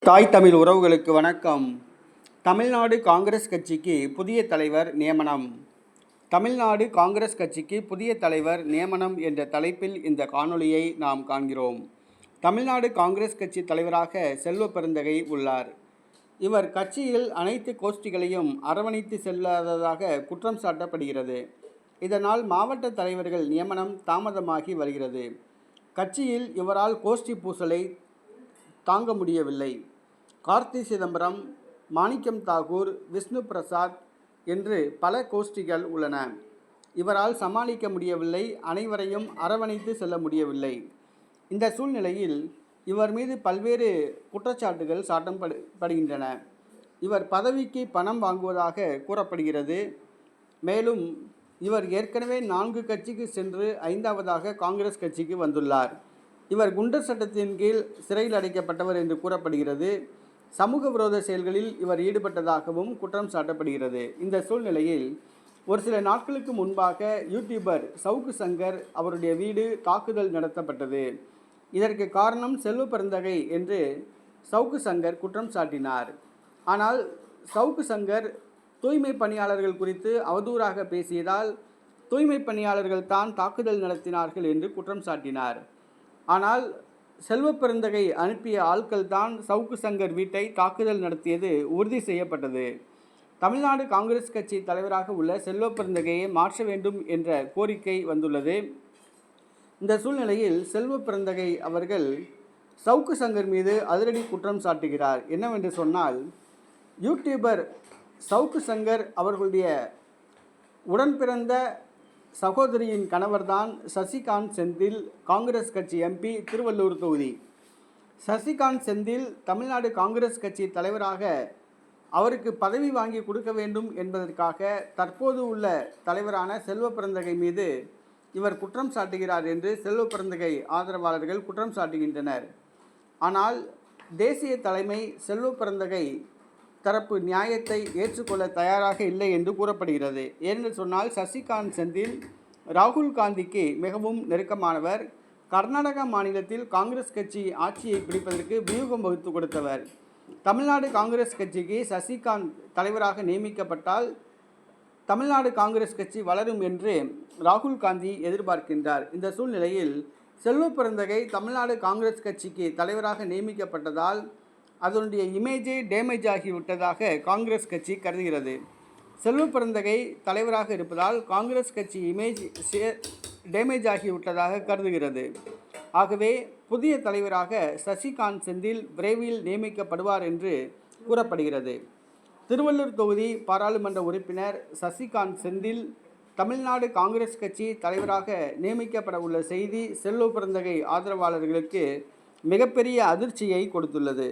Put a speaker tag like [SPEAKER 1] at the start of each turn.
[SPEAKER 1] தாய் தமிழ் உறவுகளுக்கு வணக்கம். தமிழ்நாடு காங்கிரஸ் கட்சிக்கு புதிய தலைவர் நியமனம். தமிழ்நாடு காங்கிரஸ் கட்சிக்கு புதிய தலைவர் நியமனம் என்ற தலைப்பில் இந்த காணொளியை நாம் காண்கிறோம். தமிழ்நாடு காங்கிரஸ் கட்சி தலைவராக செல்வ பெருந்தகை உள்ளார். இவர் கட்சியில் அனைத்து கோஷ்டிகளையும் அரவணைத்து செல்லாததாக குற்றம் சாட்டப்படுகிறது. இதனால் மாவட்ட தலைவர்கள் நியமனம் தாமதமாகி வருகிறது. கட்சியில் இவரால் கோஷ்டி பூசலை தாங்க முடியவில்லை. கார்த்தி சிதம்பரம், மாணிக்கம் தாகூர், விஷ்ணு பிரசாத் என்று பல கோஷ்டிகள் உள்ளன. இவரால் சமாளிக்க முடியவில்லை. அனைவரையும் அரவணைத்து செல்ல முடியவில்லை. இந்த சூழ்நிலையில் இவர் மீது பல்வேறு குற்றச்சாட்டுகள் சாட்டப்படுகின்றன. இவர் பதவிக்கு பணம் வாங்குவதாக கூறப்படுகிறது. மேலும் இவர் ஏற்கனவே 4 கட்சிக்கு சென்று 5வதாக காங்கிரஸ் கட்சிக்கு வந்துள்ளார். இவர் குண்டர் சட்டத்தின் கீழ் சிறையில் அடைக்கப்பட்டவர் என்று கூறப்படுகிறது. சமூக விரோத செயல்களில் இவர் ஈடுபட்டதாகவும் குற்றம் சாட்டப்படுகிறது. இந்த சூழ்நிலையில் ஒரு சில நாட்களுக்கு முன்பாக யூடியூபர் சவுக்கு சங்கர் அவருடைய வீடு தாக்குதல் நடத்தப்பட்டது. இதற்கு காரணம் செல்வ பெருந்தகை என்று சவுக்கு சங்கர் குற்றம் சாட்டினார். ஆனால் சவுக்கு சங்கர் தூய்மை பணியாளர்கள் குறித்து அவதூறாக பேசியதால் தூய்மை பணியாளர்கள் தான் தாக்குதல் நடத்தினார்கள் என்று குற்றம் சாட்டினார். ஆனால் செல்வ பெருந்தகை அனுப்பிய ஆட்கள் தான் சவுக்கு சங்கர் வீட்டை தாக்குதல் நடத்தியது உறுதி செய்யப்பட்டது. தமிழ்நாடு காங்கிரஸ் கட்சி தலைவராக உள்ள செல்வ பெருந்தகையை மாற்ற வேண்டும் என்ற கோரிக்கை வந்துள்ளது. இந்த சூழ்நிலையில் செல்வ பெருந்தகை அவர்கள் சவுக்கு சங்கர் மீது அதிரடி குற்றம் சாட்டுகிறார். என்னவென்று சொன்னால், யூடியூபர் சவுக்கு சங்கர் அவர்களுடைய உடன்பிறந்த சகோதரியின் கணவர்தான் சசிகாந்த் செந்தில், காங்கிரஸ் கட்சி எம்பி, திருவள்ளூர் தொகுதி. சசிகாந்த் செந்தில் தமிழ்நாடு காங்கிரஸ் கட்சி தலைவராக அவருக்கு பதவி வாங்கி கொடுக்க வேண்டும் என்பதற்காக தற்போது உள்ள தலைவரான செல்வ பெருந்தகை மீது இவர் குற்றம் சாட்டுகிறார் என்று செல்வ பெருந்தகை ஆதரவாளர்கள் குற்றம் சாட்டுகின்றனர். ஆனால் தேசிய தலைமை செல்வ பெருந்தகை தரப்பு நியாயத்தை ஏற்றுக்கொள்ள தயாராக இல்லை என்று கூறப்படுகிறது. ஏனென்று சொன்னால், சசிகாந்த் செந்தில் ராகுல் காந்திக்கு மிகவும் நெருக்கமானவர். கர்நாடக மாநிலத்தில் காங்கிரஸ் கட்சி ஆட்சியை பிடிப்பதற்கு வியூகம் வகுத்து கொடுத்தவர். தமிழ்நாடு காங்கிரஸ் கட்சிக்கு சசிகாந்த் தலைவராக நியமிக்கப்பட்டால் தமிழ்நாடு காங்கிரஸ் கட்சி வளரும் என்று ராகுல் காந்தி எதிர்பார்க்கின்றார். இந்த சூழ்நிலையில் செல்வ பெருந்தகை தமிழ்நாடு காங்கிரஸ் கட்சிக்கு தலைவராக நியமிக்கப்பட்டதால் அதனுடைய இமேஜே டேமேஜ் ஆகிவிட்டதாக காங்கிரஸ் கட்சி கருதுகிறது. செல்வ பெருந்தகை தலைவராக இருப்பதால் காங்கிரஸ் கட்சி இமேஜ் டேமேஜ் ஆகிவிட்டதாக கருதுகிறது. ஆகவே புதிய தலைவராக சசிகாந்த் செந்தில் விரைவில் நியமிக்கப்படுவார் என்று கூறப்படுகிறது. திருவள்ளூர் தொகுதி பாராளுமன்ற உறுப்பினர் சசிகாந்த் செந்தில் தமிழ்நாடு காங்கிரஸ் கட்சி தலைவராக நியமிக்கப்பட உள்ள செய்தி செல்வ பெருந்தகை ஆதரவாளர்களுக்கு மிகப்பெரிய அதிர்ச்சியை கொடுத்துள்ளது.